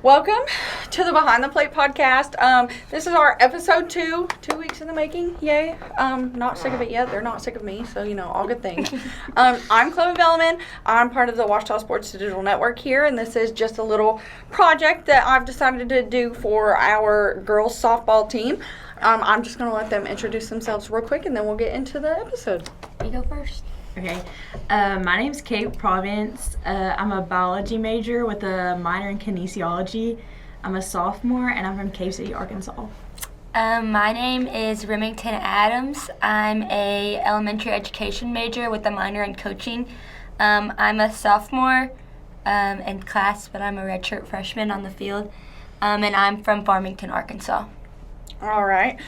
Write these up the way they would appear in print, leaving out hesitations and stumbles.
Welcome to the Behind the Plate podcast. This is our episode 2 weeks in the making. Yay. Not sick of it yet. They're not sick of me, so, all good things. I'm Chloe Veuleman. I'm part of the Ouachita Sports Digital Network here, and this is just a little project that I've decided to do for our girls softball team. I'm just going to let them introduce themselves real quick, and then we'll get into the episode. You go first. Okay. My name's Provence. I'm a biology major with a minor in kinesiology. I'm a sophomore, and I'm from Cave City, Arkansas. My name is Remington Adams. I'm a elementary education major with a minor in coaching. I'm a sophomore in class, but I'm a redshirt freshman on the field. And I'm from Farmington, Arkansas. All right.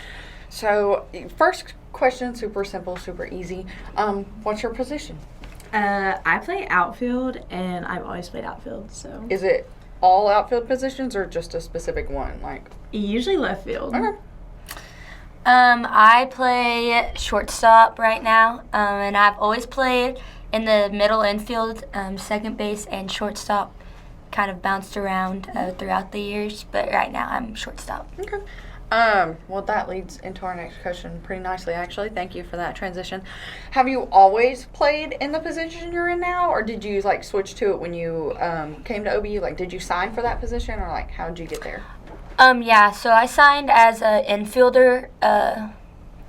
So, first question, super simple, super easy. What's your position? I play outfield, and I've always played outfield, so. Is it all outfield positions or just a specific one? Usually left field. Okay. I play shortstop right now, and I've always played in the middle infield, second base, and shortstop. Kind of bounced around throughout the years, but right now I'm shortstop. Okay. Well, that leads into our next question pretty nicely, actually. Thank you for that transition. Have you always played in the position you're in now, or did you, switch to it when you came to OBU? Did you sign for that position, or, how did you get there? Yeah, so I signed as an infielder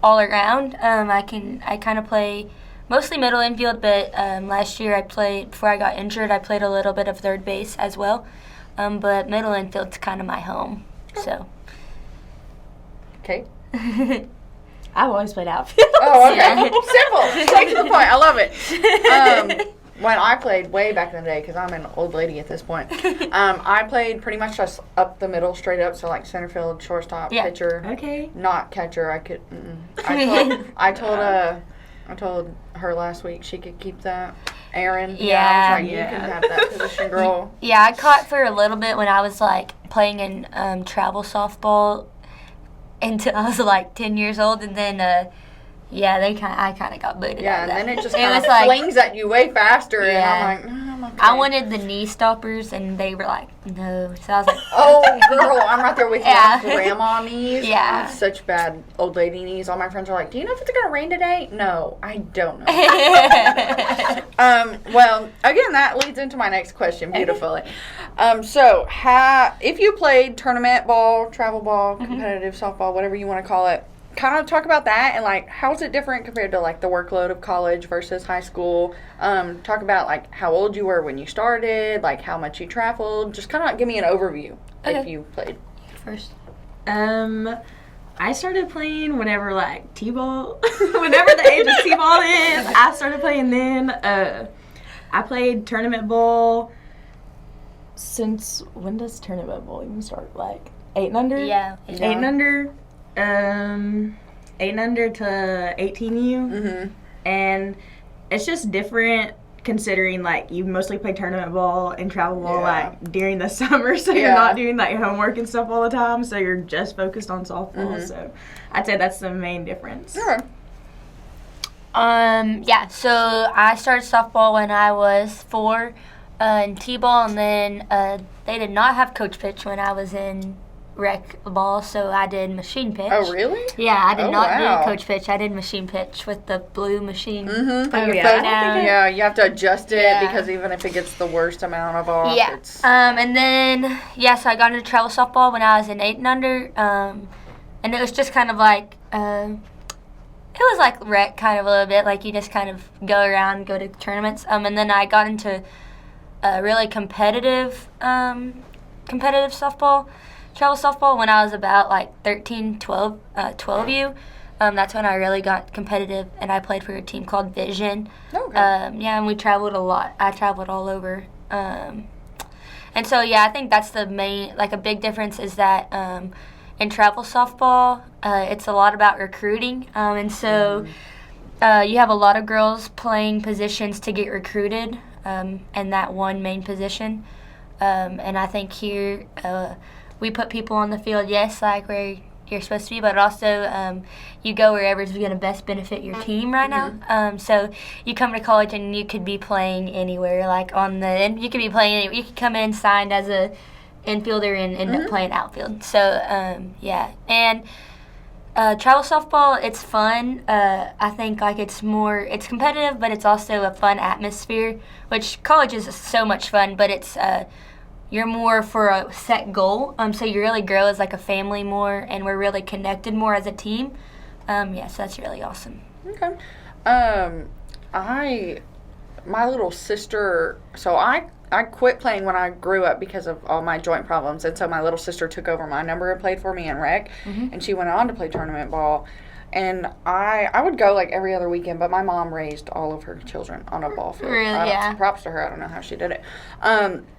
all around. I kind of play mostly middle infield, but last year before I got injured, I played a little bit of third base as well. But middle infield's kind of my home, so. Okay. I've always played outfield. Oh, okay. Simple. Straight to the point. I love it. When I played way back in the day, because I'm an old lady at this point, I played pretty much just up the middle, straight up, so center field, shortstop, pitcher. Okay. Not catcher. I told her last week she could keep that. Aaron. Yeah. You can have that position, girl. Yeah, I caught for a little bit when I was playing in travel softball until I was 10 years old, and then I kind of got booted. Yeah, out of and that. then it just kind of flings at you way faster, Yeah. and I'm like, okay. I wanted the knee stoppers, and they were no. So I was like, oh, girl, I'm right there with you. Yeah. Grandma knees. Yeah. I have such bad old lady knees. All my friends are like, do you know if it's going to rain today? No, I don't know. Well, again, that leads into my next question beautifully. So, if you played tournament ball, travel ball, competitive softball, whatever you want to call it, kind of talk about that and how's it different compared to the workload of college versus high school. Talk about how old you were when you started, how much you traveled. Just kind of give me an overview if you played. First. I started playing whenever T-ball, whenever the age of T-ball is. I started playing then. I played tournament ball since, when does tournament ball even start? 8 and under? Yeah. 8 and under. 8 and under to 18U. And it's just different considering you mostly play tournament ball and travel ball during the summer, so you're not doing homework and stuff all the time, so you're just focused on softball. So I'd say that's the main difference. Sure. So I started softball when I was 4 in T-ball, and then they did not have coach pitch when I was in rec ball, so I did machine pitch. Oh, really? Yeah, I did not wow. do coach pitch. I did machine pitch with the blue machine. Put your yeah. foot down. Yeah, you have to adjust it because even if it gets the worst amount of off, it's... And then, so I got into travel softball when I was in 8 and under, and it was just kind of it was like rec kind of a little bit, you just kind of go around, go to tournaments, and then I got into really competitive softball, travel softball when I was about 13, 12U. That's when I really got competitive, and I played for a team called Vision. Okay. And we traveled a lot. I traveled all over. And so, I think that's the main, a big difference is that in travel softball, it's a lot about recruiting. And so you have a lot of girls playing positions to get recruited, and that one main position. And I think here we put people on the field, where you're supposed to be, but also you go wherever's going to best benefit your team right now. So you come to college and you could be playing anywhere, you could be playing. You could come in signed as a infielder and end up playing outfield. So, yeah. And travel softball, it's fun. I think like it's competitive, but it's also a fun atmosphere, which college is so much fun, but it's you're more for a set goal. So you really grow as like a family more, and we're really connected more as a team. Yeah, so that's really awesome. Okay. My little sister, so I quit playing when I grew up because of all my joint problems, and so my little sister took over my number and played for me in rec, and she went on to play tournament ball. And I would go like every other weekend, but my mom raised all of her children on a ball field. Really? Yeah. Props to her. I don't know how she did it.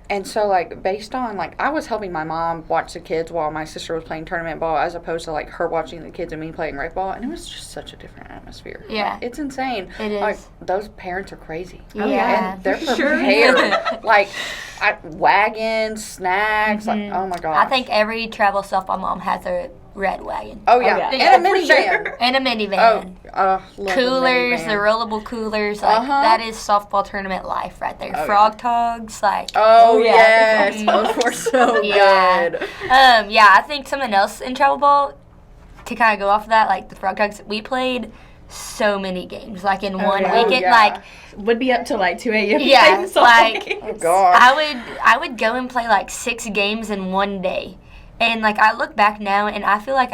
And so like based on like I was helping my mom watch the kids while my sister was playing tournament ball, as opposed to like her watching the kids and me playing rec ball, and it was just such a different atmosphere. Yeah. Like, it's insane. It is. Like those parents are crazy. Oh, yeah. And they're prepared. Like wagons, snacks. Like oh my gosh. I think every travel softball mom has a red wagon. Oh yeah. And a minivan. And a minivan. Love Coolers, the the rollable coolers, like that is softball tournament life right there. Frog togs, like yes, those were so good. Yeah, I think something else in travel ball to kind of go off of that, like the frog togs. We played so many games, like in one weekend, like would be up to like 2 a.m. Yeah, like oh gosh. I would go and play like 6 games in one day, and like I look back now and I feel like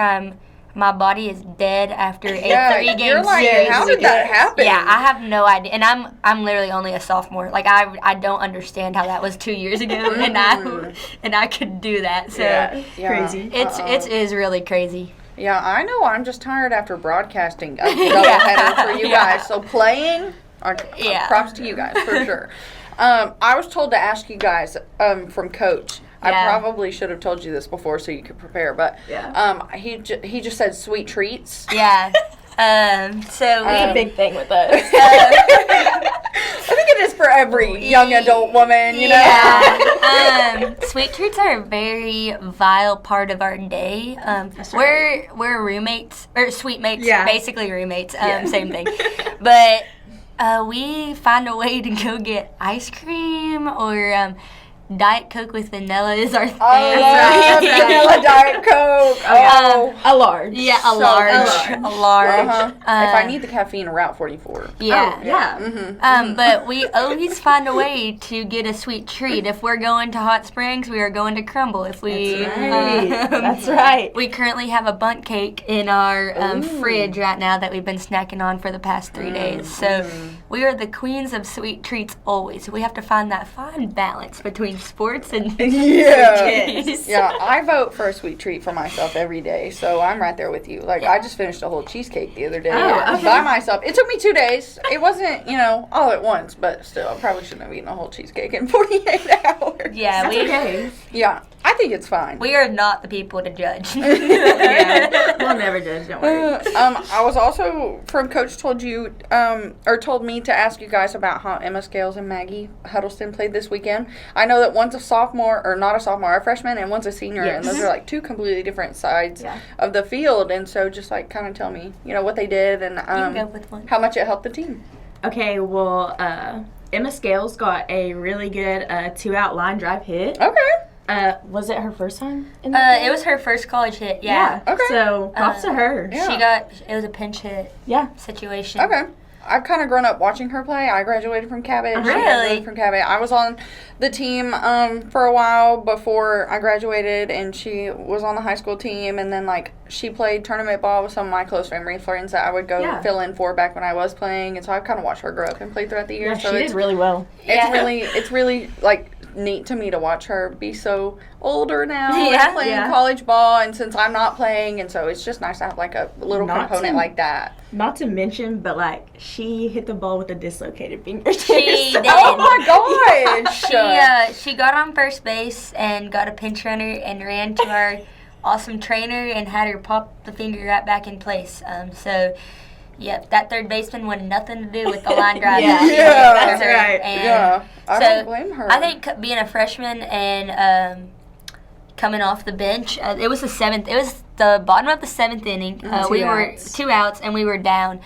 my body is dead after a 3-game you're like, series. how did that happen? Yeah, I have no idea, and I'm literally only a sophomore. Like I don't understand how that was 2 years ago, and I could do that. So crazy. It is really crazy. Yeah, I know. I'm just tired after broadcasting a doubleheader for you guys. So playing, props to you guys for sure. I was told to ask you guys from Coach. I probably should have told you this before so you could prepare, but he just said sweet treats. Yeah. So it's a big thing with us. I think it is for every young adult woman, you know. Yeah. Sweet treats are a very vile part of our day. We're roommates or sweet mates, basically roommates. Same thing, but we find a way to go get ice cream or. Diet Coke with vanilla is our thing. I love vanilla Diet Coke. A large. Yeah, a large. If I need the caffeine, Route 44. Yeah. But we always find a way to get a sweet treat. If we're going to Hot Springs, we are going to Crumble. If we, That's right. We currently have a bundt cake in our fridge right now that we've been snacking on for the past 3 days. So we are the queens of sweet treats always. We have to find that fine balance between sports and I vote for a sweet treat for myself every day, so I'm right there with you. Like I just finished a whole cheesecake the other day by myself. It took me 2 days. It wasn't all at once, but still I probably shouldn't have eaten a whole cheesecake in 48 hours. Yeah, I think it's fine. We are not the people to judge. We'll never judge, don't worry. I was also from Coach told me to ask you guys about how Emma Scales and Maggie Huddleston played this weekend. I know that one's a sophomore, or not a sophomore, a freshman, and one's a senior, and those are like 2 completely different sides of the field. And so just like kind of tell me, what they did and how much it helped the team. Okay, well, Emma Scales got a really good 2-out line drive hit. Okay. Was it her first time in the game? It was her first college hit, yeah. Okay. So, props to her. Yeah. It was a pinch hit situation. Okay. I've kind of grown up watching her play. I graduated from Cabot. Really? From Cabot. I was on the team for a while before I graduated, and she was on the high school team, and then, she played tournament ball with some of my close family friends that I would go fill in for back when I was playing, and so I've kind of watched her grow up and play throughout the year. Yeah, so she did really well. It's really neat to me to watch her be so older now and playing college ball, and since I'm not playing, and so it's just nice to have a little component like that. Not to mention, but she hit the ball with a dislocated finger. She did. Oh my gosh! She got on first base and got a pinch runner and ran to our awesome trainer and had her pop the finger right back in place. Yep, that third baseman wanted nothing to do with the line drive. That's right. And I don't blame her. I think being a freshman and coming off the bench, it was the 7th. It was the bottom of the 7th inning. We were 2 outs and we were down,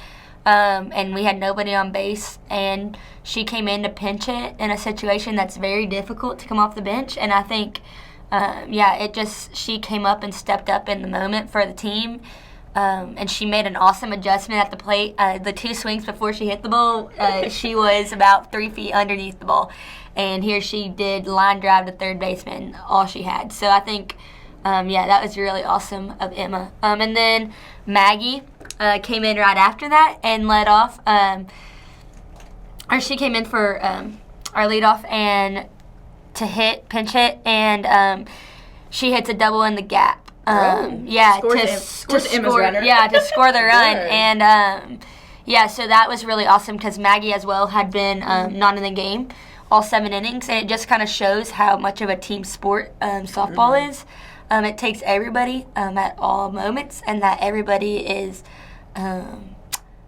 and we had nobody on base. And she came in to pinch it in a situation that's very difficult to come off the bench. And I think she came up and stepped up in the moment for the team. And she made an awesome adjustment at the plate. The 2 swings before she hit the ball, she was about 3 feet underneath the ball. And here she did line drive to third baseman, all she had. So I think, that was really awesome of Emma. And then Maggie came in right after that and led off. She came in for our leadoff and to pinch hit, and she hits a double in the gap. Scores Emma's runner. Yeah, to score the run. And, so that was really awesome because Maggie as well had been not in the game all 7 innings. And it just kind of shows how much of a team sport softball is. It takes everybody at all moments, and that everybody is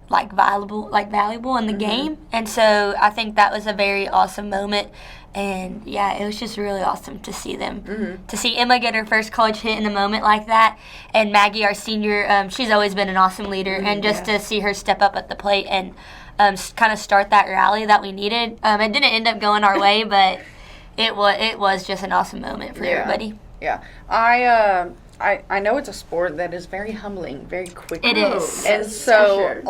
valuable in the game. And so I think that was a very awesome moment. And, it was just really awesome to see them. To see Emma get her first college hit in a moment like that. And Maggie, our senior, she's always been an awesome leader. And just to see her step up at the plate and kind of start that rally that we needed. It didn't end up going our way, but it was just an awesome moment for everybody. Yeah. I know it's a sport that is very humbling, very quick. It is. And so,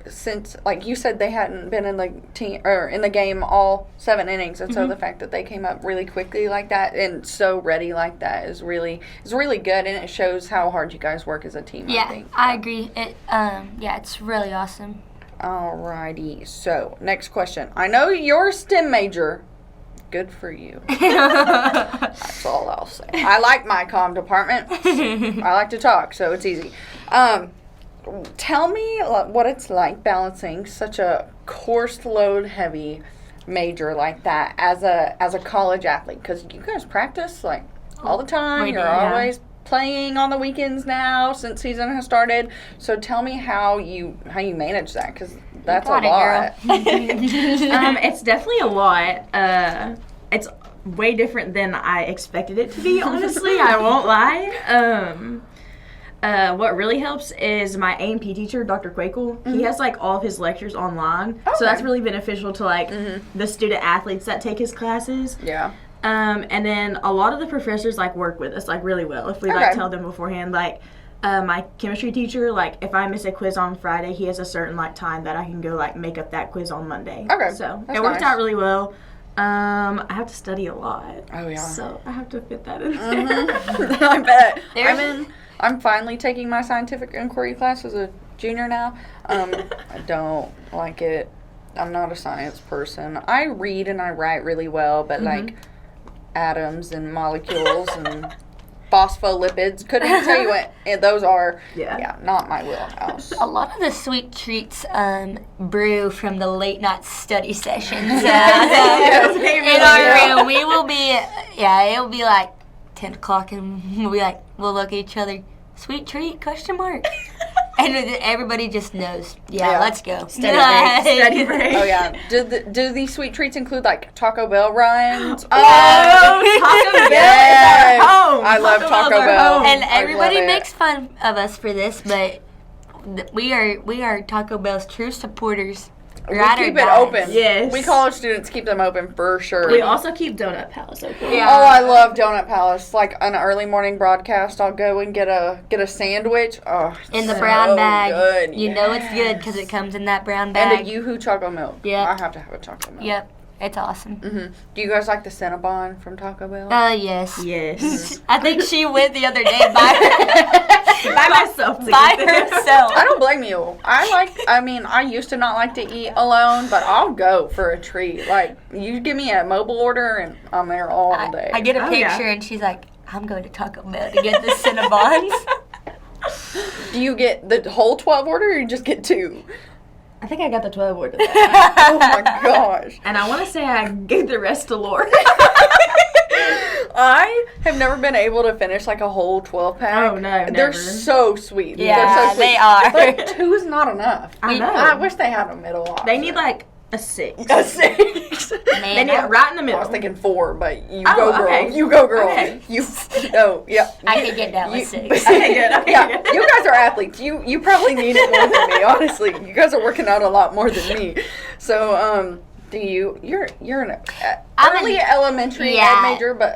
since, you said, they hadn't been in the team or in the game all 7 innings, and so the fact that they came up really quickly like that and so ready like that is really good, and it shows how hard you guys work as a team. Yeah, I think. I agree. It's really awesome. Alrighty. So next question. I know you're a STEM major. Good for you. That's all I'll say. I like my comm department. I like to talk, so it's easy. Tell me what it's like balancing such a course load heavy major like that as a college athlete, because you guys practice all the time. You're always playing on the weekends now since season has started. So tell me how you manage that, because that's a lot. It's definitely a lot. It's way different than I expected it to be, honestly. I won't lie. What really helps is my A&P teacher, Dr. Quakel. He has all of his lectures online, so that's really beneficial to the student athletes that take his classes. Yeah. And then a lot of the professors work with us really well if we tell them beforehand. My chemistry teacher, if I miss a quiz on Friday, he has a certain time that I can go make up that quiz on Monday. Okay. So it worked out really well. I have to study a lot. Oh yeah. So I have to fit that in. I bet. I'm finally taking my scientific inquiry class as a junior now. I don't like it. I'm not a science person. I read and I write really well, but atoms and molecules and phospholipids, couldn't even tell you what those are. Yeah, not my wheelhouse. A lot of the sweet treats brew from the late night study sessions in our room. We will be, it'll be 10 o'clock and we'll look at each other, sweet treat, ? And everybody just knows. Yeah, let's go. Study break. Oh yeah. Do these sweet treats include Taco Bell runs? Oh, Taco Bell is our home. I love Taco Bell. And everybody makes fun of us for this, but we are Taco Bell's true supporters. We keep it open. Yes. We college students keep them open for sure. We also keep Donut Palace open. Yeah. Oh, I love Donut Palace. An early morning broadcast, I'll go and get a sandwich. Oh, in the brown bag. Good. You know it's good because it comes in that brown bag. And a Yoo-Hoo chocolate milk. Yeah. I have to have a chocolate milk. Yep. It's awesome. Mm-hmm. Do you guys like the Cinnabon from Taco Bell? Yes. Yes. I think she went the other day by myself. I don't blame you. I used to not like to eat alone, but I'll go for a treat. You give me a mobile order and I'm there all day. I get a picture and she's like, I'm going to Taco Bell to get the Cinnabons. Do you get the whole 12 order or you just get 2? I think I got the 12 order. Oh my gosh. And I want to say I gave the rest to Lord. I have never been able to finish a whole 12-pack. Oh, no, never. They're so sweet. Yeah, so they are. But 2 is not enough. I know. I wish they had a middle option. They need a 6. A 6. Man, they need it right in the middle. I was thinking 4, but you Oh, go girl. okay. You go girl. Okay. Yeah. I could get down with 6. Okay, good. Yeah, you guys are athletes. You probably need it more than me, honestly. You guys are working out a lot more than me. So, you're an early elementary ed major, but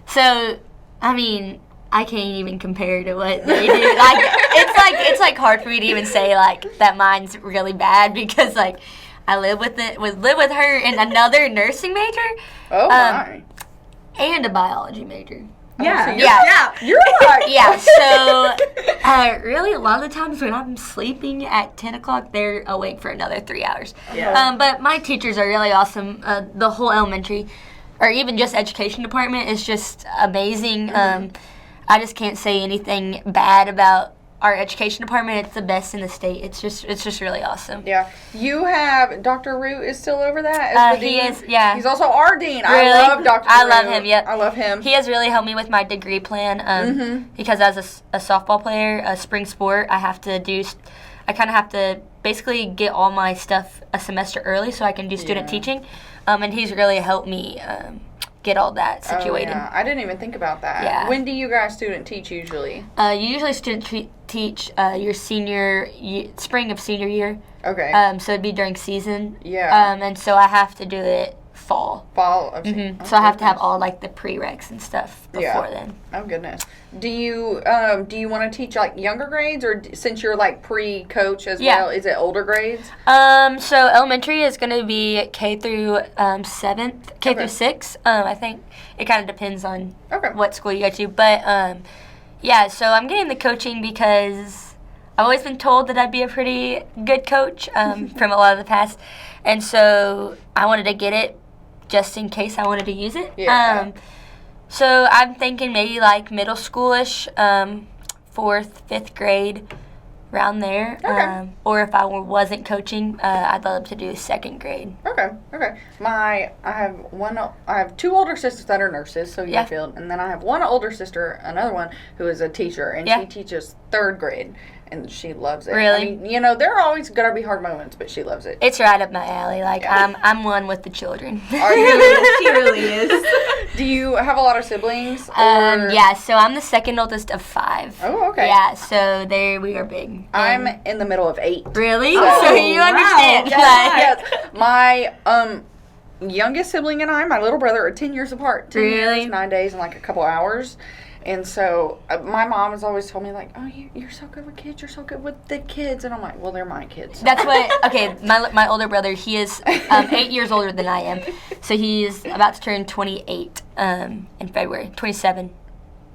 So, I mean, I can't even compare to what they do. It's hard for me to even say that mine's really bad because I live with her and another nursing major. Oh my. And a biology major. Yeah. You're right. Yeah, so really a lot of the times when I'm sleeping at 10 o'clock, they're awake for another 3 hours. Yeah. But my teachers are really awesome. The whole elementary, or even just education department, is just amazing. I just can't say anything bad about our education department. It's the best in the state. It's just really awesome. Yeah. You have Dr. Root is still over that as the He dean? is, yeah. He's also our dean. Really? I love Dr. Root. I love him, yep. I love him. He has really helped me with my degree plan because as a softball player, a spring sport, I kind of have to basically get all my stuff a semester early so I can do student teaching. And he's really helped me get all that situated. Oh, yeah. I didn't even think about that. Yeah. When do you guys student teach usually? You usually student teach your spring of senior year. Okay. So it'd be during season. Yeah. And so I have to do it fall. Fall of So I have to have all the prereqs and stuff before then. Oh goodness. Do you want to teach younger grades, or since you're pre-coach as well, is it older grades? So elementary is going to be K through 7th, K through 6th. I think it kind of depends on what school you go to, but so I'm getting the coaching because I've always been told that I'd be a pretty good coach from a lot of the past, and so I wanted to get it just in case I wanted to use it. Yeah. So I'm thinking maybe middle schoolish, 4th, 5th grade, around there. Okay. Or if I wasn't coaching, I'd love to do 2nd grade. Okay. I have 2 older sisters that are nurses, so Yeah. field, and then I have one older sister, another one who is a teacher, and she teaches 3rd grade, and she loves it. Really? I mean, there are always gonna be hard moments, but she loves it. It's right up my alley. I'm one with the children. Are you? She really is. Do you have a lot of siblings? Yeah, so I'm the second oldest of 5. Oh, okay. Yeah, so there we are big. I'm in the middle of 8. Really? Oh, so you wow. understand. Yes. My youngest sibling and I, my little brother, are 10 years apart. 10 Really? years, 9 days, and a couple hours. And so my mom has always told me, oh, you're so good with kids. You're so good with the kids. And I'm like, well, they're my kids. That's what, okay, my older brother, he is 8 years older than I am. So he's about to turn 28 in February, 27.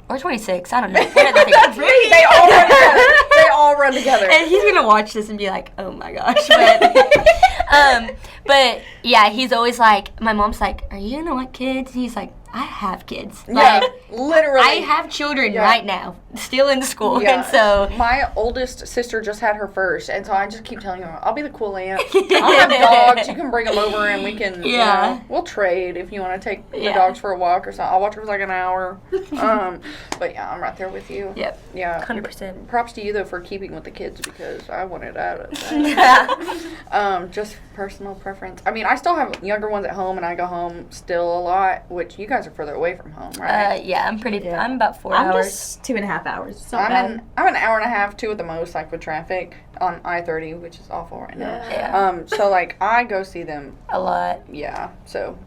Or 26, I don't know. They all run together. And he's going to watch this and be like, oh my gosh. But yeah, he's always my mom's like, are you going to want kids? And he's like, I have kids. Yeah, literally. I have children right now, still in school. Yeah. And so my oldest sister just had her first, and so I just keep telling her, I'll be the cool aunt. I'll have dogs. You can bring them over, and we can, we'll trade if you want to take the dogs for a walk or something. I'll watch her for an hour. But yeah, I'm right there with you. Yep. Yeah. 100%. Props to you though for keeping with the kids because I wanted out of that. Just personal preference. I mean, I still have younger ones at home, and I go home still a lot, which you guys are further away from home, right? Yeah, I'm about 4 I'm hours. just 2.5 hours. It's I'm not bad. an hour and a half, 2 at the most, with traffic on I-30, which is awful right now. Yeah. So I go see them A lot. Yeah. So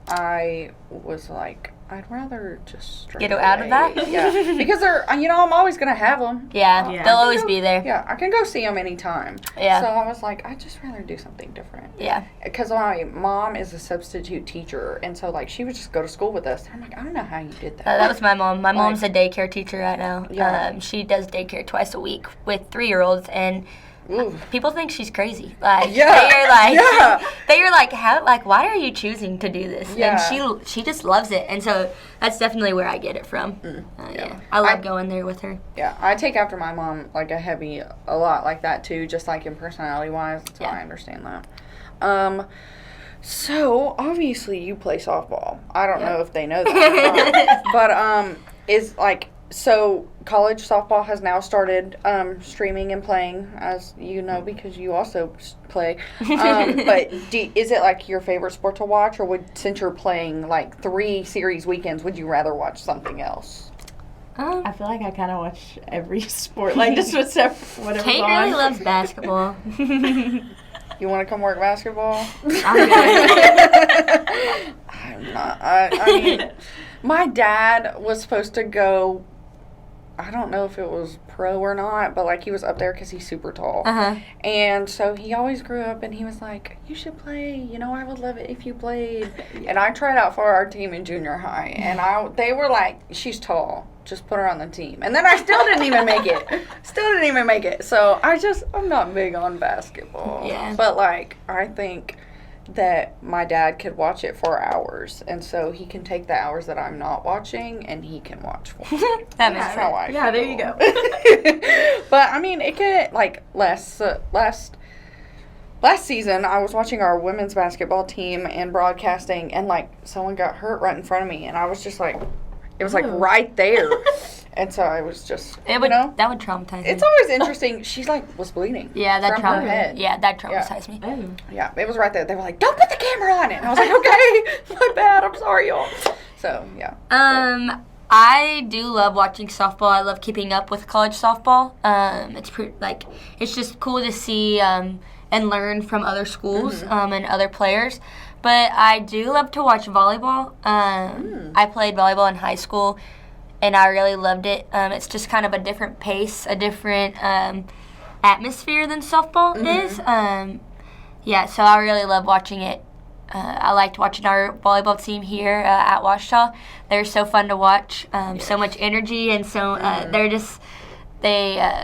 I was like, I'd rather just stray Get out of away. that? Yeah. Because they're, I'm always gonna have them. Yeah, Yeah. they'll always be there. Yeah, I can go see them anytime. Yeah. So I was like, I'd just rather do something different. Yeah. Because my mom is a substitute teacher, and so she would just go to school with us. And I'm like, I don't know how you did that. That was my mom. My mom's a daycare teacher right now. Yeah. She does daycare twice a week with 3-year-olds, and Ooh. people think she's crazy. Yeah. They are like, how? Like, why are you choosing to do this? Yeah. And she just loves it, and so that's definitely where I get it from. Yeah. I love going there with her. Yeah, I take after my mom a lot like that too, just in personality wise. That's why I understand that. So obviously you play softball. I don't know if they know that, but is so college softball has now started streaming and playing, as you know, because you also play. But is it your favorite sport to watch, or since you're playing 3 series weekends, would you rather watch something else? I feel like I kind of watch every sport, just whatever. Kate really loves basketball. You want to come work basketball? I'm good. I'm not. I mean, My dad was supposed to go, I don't know if it was pro or not, but like he was up there because he's super tall. And so he always grew up and he was like, you should play. You know, I would love it if you played. And I tried out for our team in junior high. And they were like, she's tall. Just put her on the team. And then I still didn't even make it. So I'm not big on basketball. Yeah. But like, I think that my dad could watch it for hours, and so he can take the hours that I'm not watching and he can watch for me. That makes That's how I Yeah, there feel. you go. But I mean, it could, like, last season I was watching our women's basketball team and broadcasting, and like someone got hurt right in front of me, and I was just like, it was like right there. And so I was just, that would traumatize me. it's always interesting. She's like, was bleeding. Yeah, that from her head. traumatized me. Oh. Yeah, it was right there. They were like, don't put the camera on it. And I was like, okay, my bad. I'm sorry, y'all. So, yeah. I do love watching softball. I love keeping up with college softball. It's just cool to see and learn from other schools and other players. But I do love to watch volleyball. I played volleyball in high school, and I really loved it. It's just kind of a different pace, a different atmosphere than softball is. So I really love watching it. I liked watching our volleyball team here at Ouachita. They're so fun to watch. So much energy, and so they're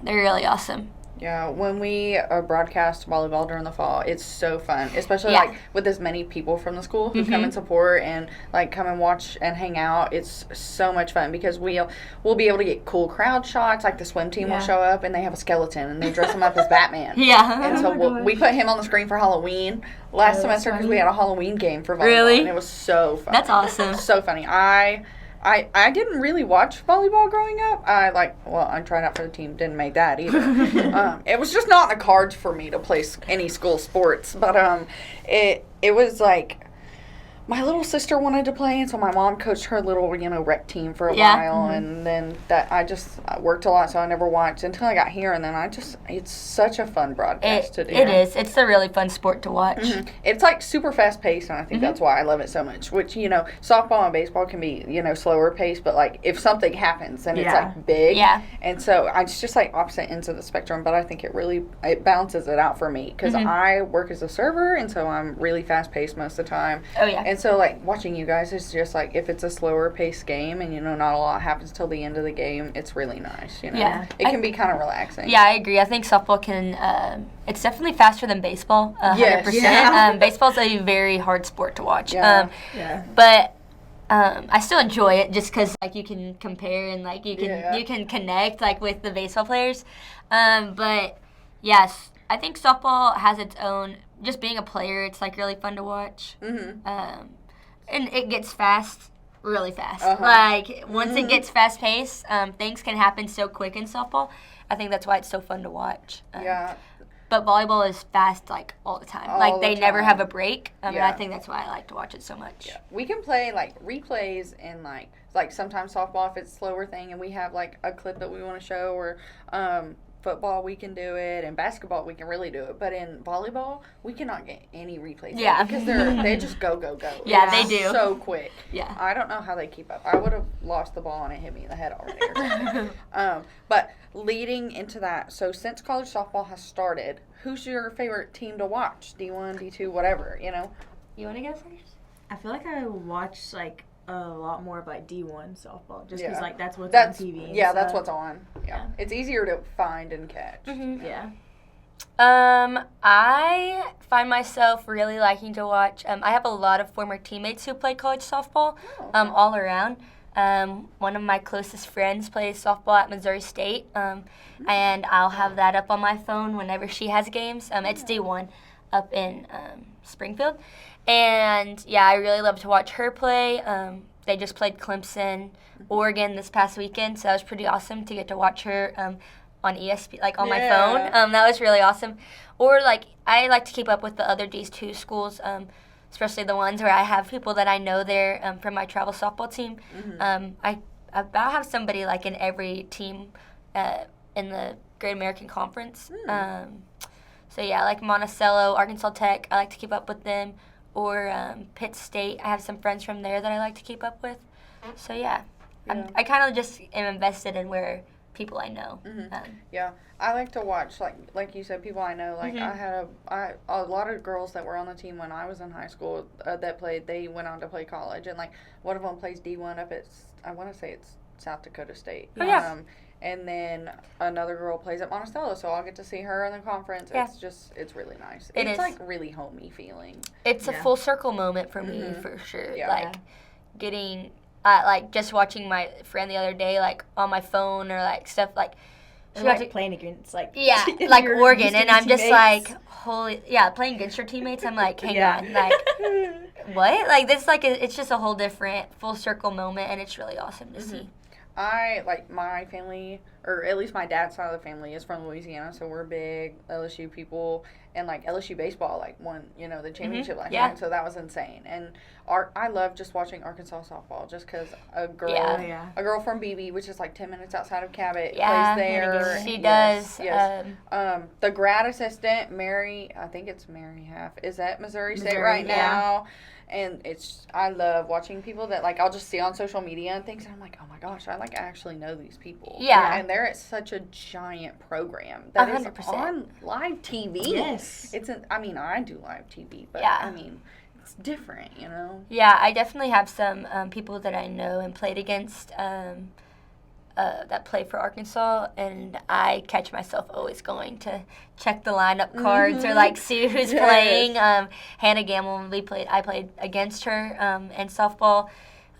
really awesome. Yeah, when we broadcast volleyball during the fall, it's so fun, especially Yeah. like with as many people from the school who come and support and like come and watch and hang out. It's so much fun because we'll be able to get cool crowd shots. Like the swim team will show up and they have a skeleton and they dress him up as Batman. Yeah. And so we put him on the screen for Halloween last semester because we had a Halloween game for volleyball. Really? And it was so fun. That's awesome. So funny. I didn't really watch volleyball growing up. I tried out for the team, didn't make that either. It was just not in the cards for me to play any school sports. But it was like my little sister wanted to play, and so my mom coached her little rec team for a while, and then I worked a lot, so I never watched until I got here, and then it's such a fun broadcast to do. It is. It's a really fun sport to watch. It's like super fast paced, and I think that's why I love it so much. Which softball and baseball can be slower paced, but like if something happens, then it's like big. Yeah. And so it's just like opposite ends of the spectrum, but I think it balances it out for me because I work as a server, and so I'm really fast paced most of the time. Oh yeah. And so like watching you guys is just like if it's a slower paced game and not a lot happens till the end of the game, it's really nice. Yeah. It can be kind of relaxing. Yeah, I agree. I think softball can. It's definitely faster than baseball. 100%. Yeah. Baseball's a very hard sport to watch. Yeah. But I still enjoy it just because like you can compare and like you can connect like with the baseball players. But yes, I think softball has its own. Just being a player, it's like really fun to watch. And it gets fast, really fast. Like once it gets fast paced, things can happen so quick in softball. I think that's why it's so fun to watch. But volleyball is fast like all the time. Like they never have a break. And I think that's why I like to watch it so much. Yeah. We can play like replays and like sometimes softball if it's a slower thing and we have like a clip that we want to show, or football we can do it, and basketball we can really do it, but in volleyball we cannot get any replays because they just go Yeah, they do so quick. Yeah, I don't know how they keep up. I would have lost the ball and it hit me in the head already or something. But leading into that, so since college softball has started, who's your favorite team to watch? D1, D2, whatever, you want to go first? I feel like I watch like a lot more of like D1 softball just because like that's on TV. Yeah, that's what's on. Yeah. It's easier to find and catch. Yeah. I find myself really liking to watch. I have a lot of former teammates who play college softball all around. One of my closest friends plays softball at Missouri State, and I'll have that up on my phone whenever she has games. It's D1 up in Springfield. And, yeah, I really love to watch her play. They just played Clemson, Oregon this past weekend, so that was pretty awesome to get to watch her on ESPN, like on my phone. That was really awesome. Or, like, I like to keep up with the other D2 schools, especially the ones where I have people that I know there from my travel softball team. I about have somebody, like, in every team in the Great American Conference. So, yeah, like Monticello, Arkansas Tech, I like to keep up with them. Or Pitt State. I have some friends from there that I like to keep up with. So yeah, Yeah. I kind of just am invested in where people I know. Yeah, I like to watch like you said, people I know. Like I had a lot of girls that were on the team when I was in high school that played. They went on to play college, and like one of them plays D1 up at I want to say it's South Dakota State. Oh, yeah. And then another girl plays at Monticello, so I'll get to see her in the conference. Yeah. It's really nice. It It's is. like really homey feeling. It's a full circle moment for me for sure. Yeah. Like getting, like just watching my friend the other day, like on my phone or like stuff like. Or like playing against like like your Oregon, and I'm just teammates. like, holy, playing against your teammates. I'm like, hang on, like, what? Like this, like it's just a whole different full circle moment, and it's really awesome to see. I like my family, or at least my dad's side of the family is from Louisiana, so we're big LSU people, and like LSU baseball like won the championship last year, so that was insane. And I love just watching Arkansas softball just because a girl from BB, which is like 10 minutes outside of Cabot, plays there. She does. Yes. The grad assistant Mary, I think it's Mary Half, is at Missouri State right now. And I love watching people that, like, I'll just see on social media and things, and I'm like, oh my gosh, I, like, actually know these people. Yeah. And they're at such a giant program that 100%. is on live TV. Yes. I do live TV, but, it's different, you know? Yeah, I definitely have some people that I know and played against that play for Arkansas, and I catch myself always going to check the lineup cards or like see who's playing. Hannah Gamble, I played against her in softball.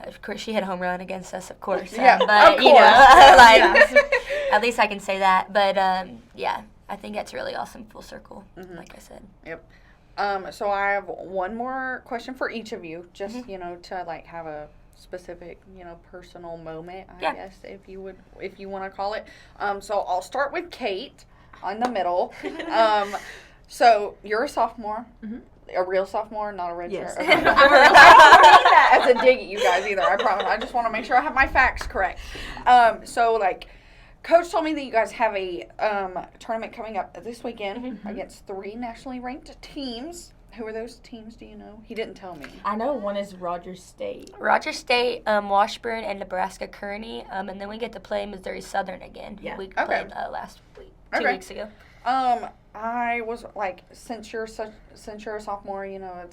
Of course, she hit a home run against us, of course. But of course. you know, at least I can say that. But I think that's really awesome, full circle, like I said. Yep. So I have one more question for each of you, just to like have a specific, personal moment, I guess, if you want to call it. So I'll start with Kate on the middle. So you're a sophomore, a real sophomore, not a redshirt. Yes. Okay. I don't mean that as a dig at you guys either. I promise. I just want to make sure I have my facts correct. So like, Coach told me that you guys have a tournament coming up this weekend against 3 nationally ranked teams. Who are those teams, do you know? He didn't tell me. I know one is Rogers State. Washburn, and Nebraska Kearney. And then we get to play Missouri Southern again. Yeah. We played last week, 2 weeks ago. I was like, since you're a sophomore, I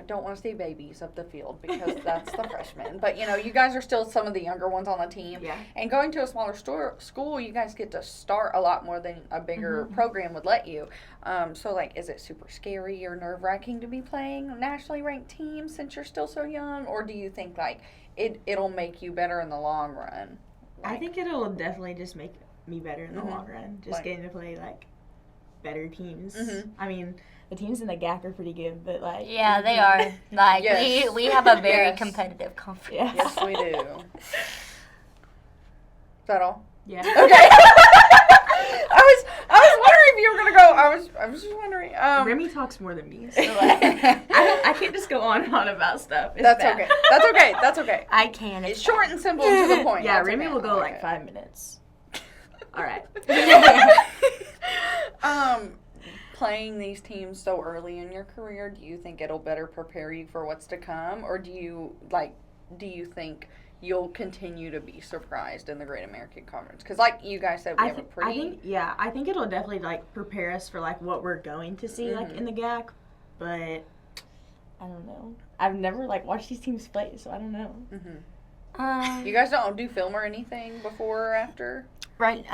don't want to say babies of the field because that's the freshmen. But, you guys are still some of the younger ones on the team. Yeah. And going to a smaller school, you guys get to start a lot more than a bigger program would let you. So, like, is it super scary or nerve-wracking to be playing nationally ranked teams since you're still so young? Or do you think, like, it'll make you better in the long run? I think it'll definitely just make me better in the long run. Just getting to play, like, better teams. I mean, the teams in the GAC are pretty good, but like... Yeah, they are. Like, we have a very competitive conference. Yeah. Yes, we do. Is that all? Yeah. Okay. I was wondering if you were gonna go. I was just wondering. Remy talks more than me, so like I can't just go on and on about stuff. That's okay. That's okay. That's okay. I can. It's short and simple and to the point. Yeah, That's Remy okay. will go like 5 minutes. All right. Playing these teams so early in your career, do you think it'll better prepare you for what's to come, or do you think you'll continue to be surprised in the Great American Conference? Because, like you guys said, we have a pretty... I think it'll definitely, like, prepare us for, like, what we're going to see, like, in the GAC. But, I don't know. I've never, like, watched these teams play, so I don't know. You guys don't do film or anything before or after? Right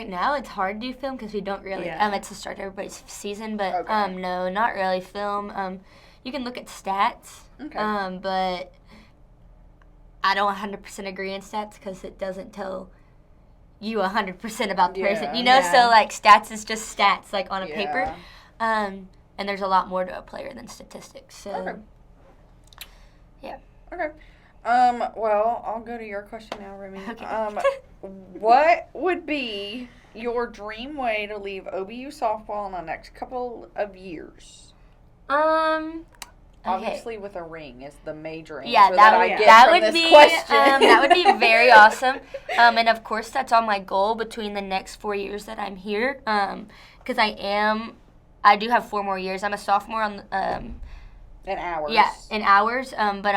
now it's hard to do film because we don't really, it's to start everybody's season, but, no, not really film. You can look at stats, but I don't 100% agree in stats because it doesn't tell you 100% about the person, so, like, stats is just stats, like, on a paper, and there's a lot more to a player than statistics, so, Okay. Well, I'll go to your question now, Remy. Okay. What would be your dream way to leave OBU softball in the next couple of years? Obviously, with a ring is the major answer that would be question. That would be very awesome. And of course, that's on my goal between the next 4 years that I'm here. Because I do have 4 more years. I'm a sophomore on in hours. Yeah, in hours. But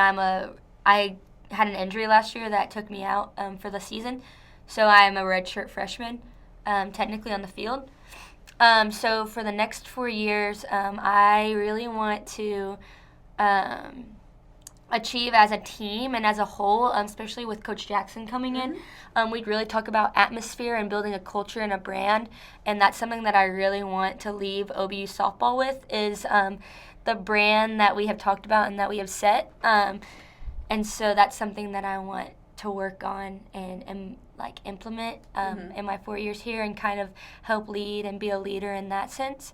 I had an injury last year that took me out for the season. So I'm a redshirt freshman, technically on the field. So for the next 4 years, I really want to achieve as a team and as a whole, especially with Coach Jackson coming in. We'd really talk about atmosphere and building a culture and a brand, and that's something that I really want to leave OBU softball with is the brand that we have talked about and that we have set. And so that's something that I want to work on and like implement in my 4 years here and kind of help lead and be a leader in that sense.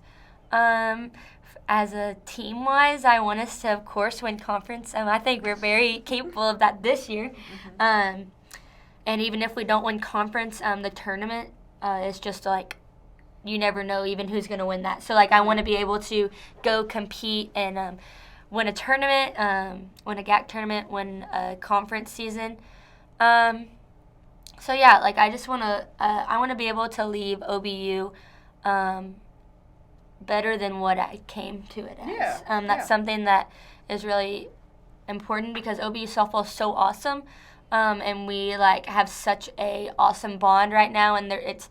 As a team-wise, I want us to, of course, win conference. I think we're very capable of that this year. And even if we don't win conference, the tournament is just like, you never know even who's going to win that. So, like, I want to be able to go compete and win a tournament, win a GAC tournament, win a conference season. So, yeah, like, I just want to I want to be able to leave OBU better than what I came to it as. That's something that is really important because OBU softball is so awesome, and we like have such a awesome bond right now, and it's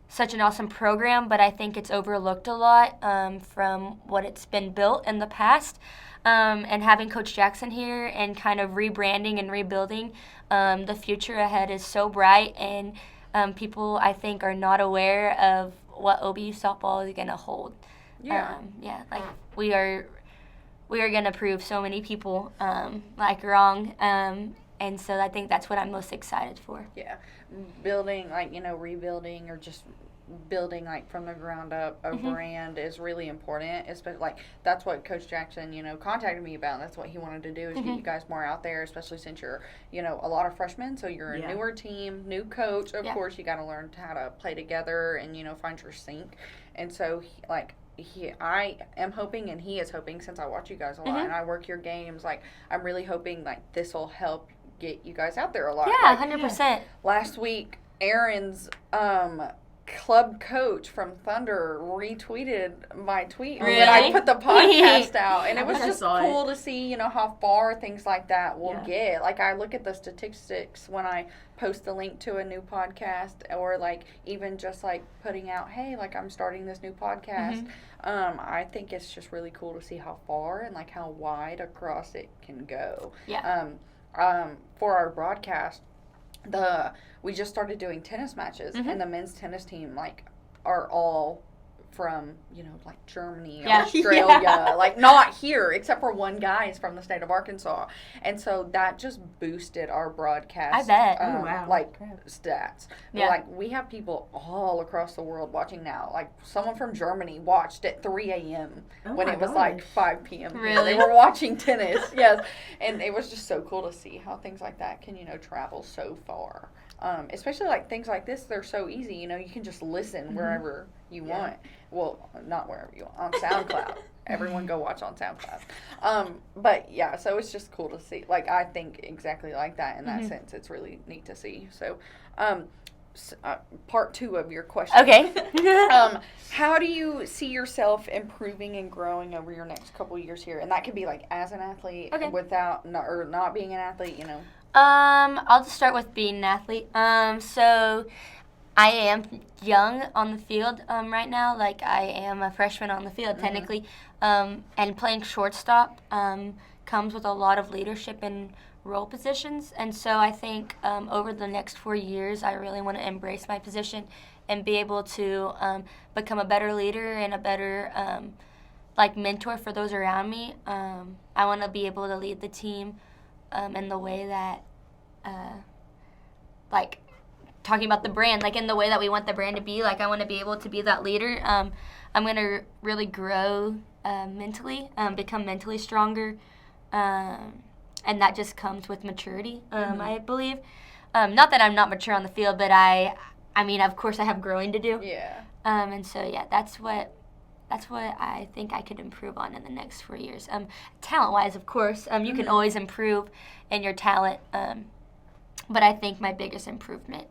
such an awesome program. But I think it's overlooked a lot from what it's been built in the past. And having Coach Jackson here and kind of rebranding and rebuilding, the future ahead is so bright, and people I think are not aware of what OBU softball is going to hold. Like we are going to prove so many people like wrong, and so I think that's what I'm most excited for. Building like rebuilding or just building like from the ground up a brand is really important, especially like that's what Coach Jackson contacted me about. That's what he wanted to do is get you guys more out there, especially since you're a lot of freshmen, so you're a newer team, new coach, of course you got to learn how to play together and find your sync. And so I am hoping, and he is hoping, since I watch you guys a lot and I work your games, like I'm really hoping like this will help get you guys out there a lot. 100%. Last week Aaron's club coach from Thunder retweeted my tweet when I put the podcast out, and it was just cool to see how far things like that will get. Like I look at the statistics when I post the link to a new podcast, or like even just like putting out, hey, like I'm starting this new podcast. I think it's just really cool to see how far and like how wide across it can go. For our broadcast, we just started doing tennis matches, and the men's tennis team like are all from like Germany, Australia, like not here except for one guy is from the state of Arkansas, and so that just boosted our broadcast. I bet. Like stats. Like we have people all across the world watching now. Like someone from Germany watched at 3 a.m. when it was like 5 p.m. Really? They were watching tennis. Yes, and it was just so cool to see how things like that can travel so far. Especially like things like this, they're so easy. You can just listen wherever you want. Well, not wherever you want, on SoundCloud. Everyone go watch on SoundCloud. But yeah, so it's just cool to see. Like I think exactly like that in that sense. It's really neat to see. So, part 2 of your question. Okay. How do you see yourself improving and growing over your next couple years here? And that could be like as an athlete, without not being an athlete. I'll just start with being an athlete. So I am young on the field right now. Like I am a freshman on the field technically, and playing shortstop comes with a lot of leadership and role positions. And so I think over the next 4 years, I really want to embrace my position and be able to become a better leader and a better like mentor for those around me. I want to be able to lead the team in the way that, like, talking about the brand, like in the way that we want the brand to be. Like, I want to be able to be that leader. I'm going to really grow mentally, become mentally stronger, and that just comes with maturity, I believe. Not that I'm not mature on the field, but I mean, of course I have growing to do. Yeah. And so, yeah, that's what I think I could improve on in the next 4 years. Talent-wise, of course, you can always improve in your talent, but I think my biggest improvement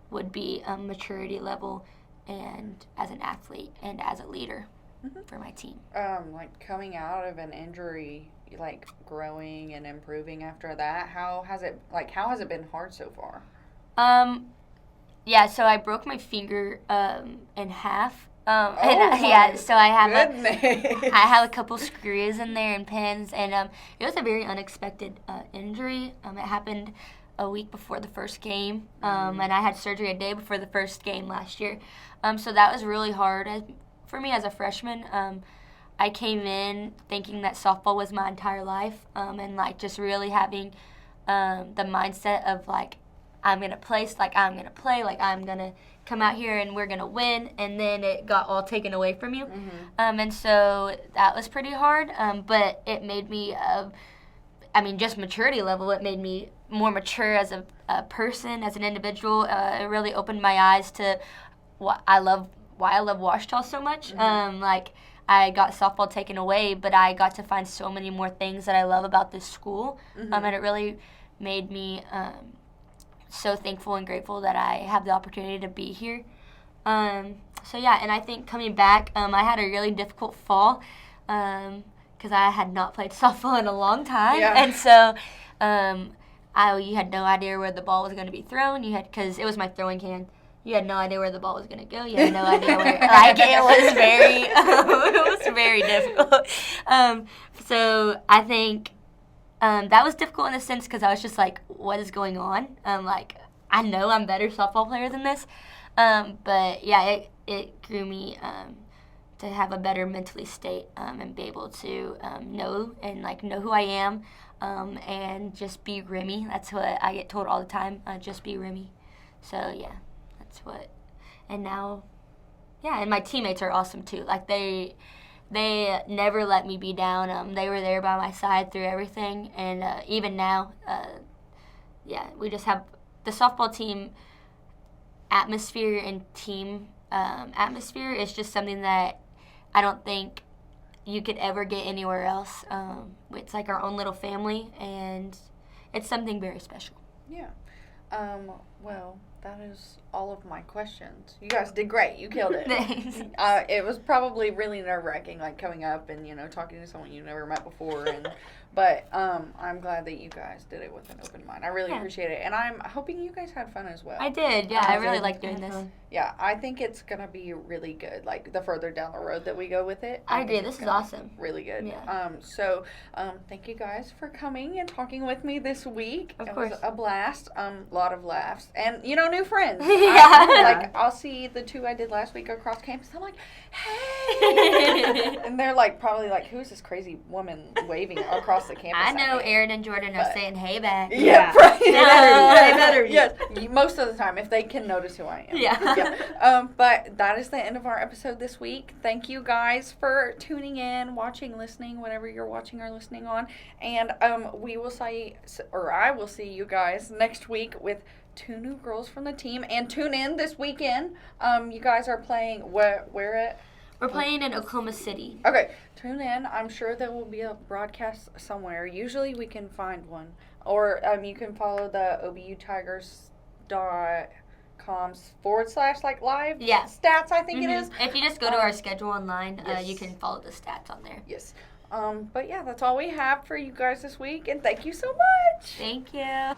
would be maturity level and as an athlete and as a leader for my team. Like coming out of an injury, like growing and improving after that? How has it been hard so far? Yeah, so I broke my finger in half. So I have a couple screws in there and pins, and it was a very unexpected injury. It happened a week before the first game, and I had surgery a day before the first game last year. So that was really hard for me as a freshman. I came in thinking that softball was my entire life, and like just really having the mindset of like, I'm going to play, like I'm going to come out here and we're going to win, and then it got all taken away from you. And so that was pretty hard, but it made me, just maturity level, it made me more mature as a person, as an individual. It really opened my eyes to why I love Ouachita so much. I got softball taken away, but I got to find so many more things that I love about this school, and it really made me so thankful and grateful that I have the opportunity to be here. And I think coming back, I had a really difficult fall because I had not played softball in a long time, and so you had no idea where the ball was going to be thrown. Because it was my throwing hand. You had no idea where the ball was going to go. You had no idea where. It was very difficult. So I think that was difficult in a sense because I was just like, what is going on? I know I'm a better softball player than this. But yeah, it grew me to have a better mentally state and be able to know who I am and just be Remy. That's what I get told all the time. Just be Remy. So yeah. That's what, and now, and my teammates are awesome too. Like they never let me be down. They were there by my side through everything, and even now, we just have the softball team atmosphere and team atmosphere is just something that I don't think you could ever get anywhere else. It's like our own little family, and it's something very special. Yeah. Well, that is all of my questions. You guys did great. You killed it. Thanks. It was probably really nerve-wracking, like coming up and, talking to someone you never met before. But I'm glad that you guys did it with an open mind. I really appreciate it. And I'm hoping you guys had fun as well. I did. Yeah, I really like doing this. Yeah, I think it's going to be really good, like the further down the road that we go with it. I agree. This is awesome. Really good. Yeah. Thank you guys for coming and talking with me this week. Of course. It was a blast. Lot of laughs. And, new friends. I'll see the two I did last week across campus. I'm like, hey. And they're probably who's this crazy woman waving across the campus? I know Aaron and Jordan are saying hey back. Yeah, right. They better. Yes, most of the time, if they can notice who I am. Yeah. But that is the end of our episode this week. Thank you guys for tuning in, watching, listening, whatever you're watching or listening on. And I will see you guys next week with 2 new girls from the team. And tune in this weekend. You guys are playing where at? We're playing in Oklahoma City. Okay, tune in. I'm sure there will be a broadcast somewhere. Usually we can find one. Or you can follow the obutigers.com/live stats, I think it is. If you just go to our schedule online, you can follow the stats on there. Yes. But yeah, that's all we have for you guys this week. And thank you so much. Thank you.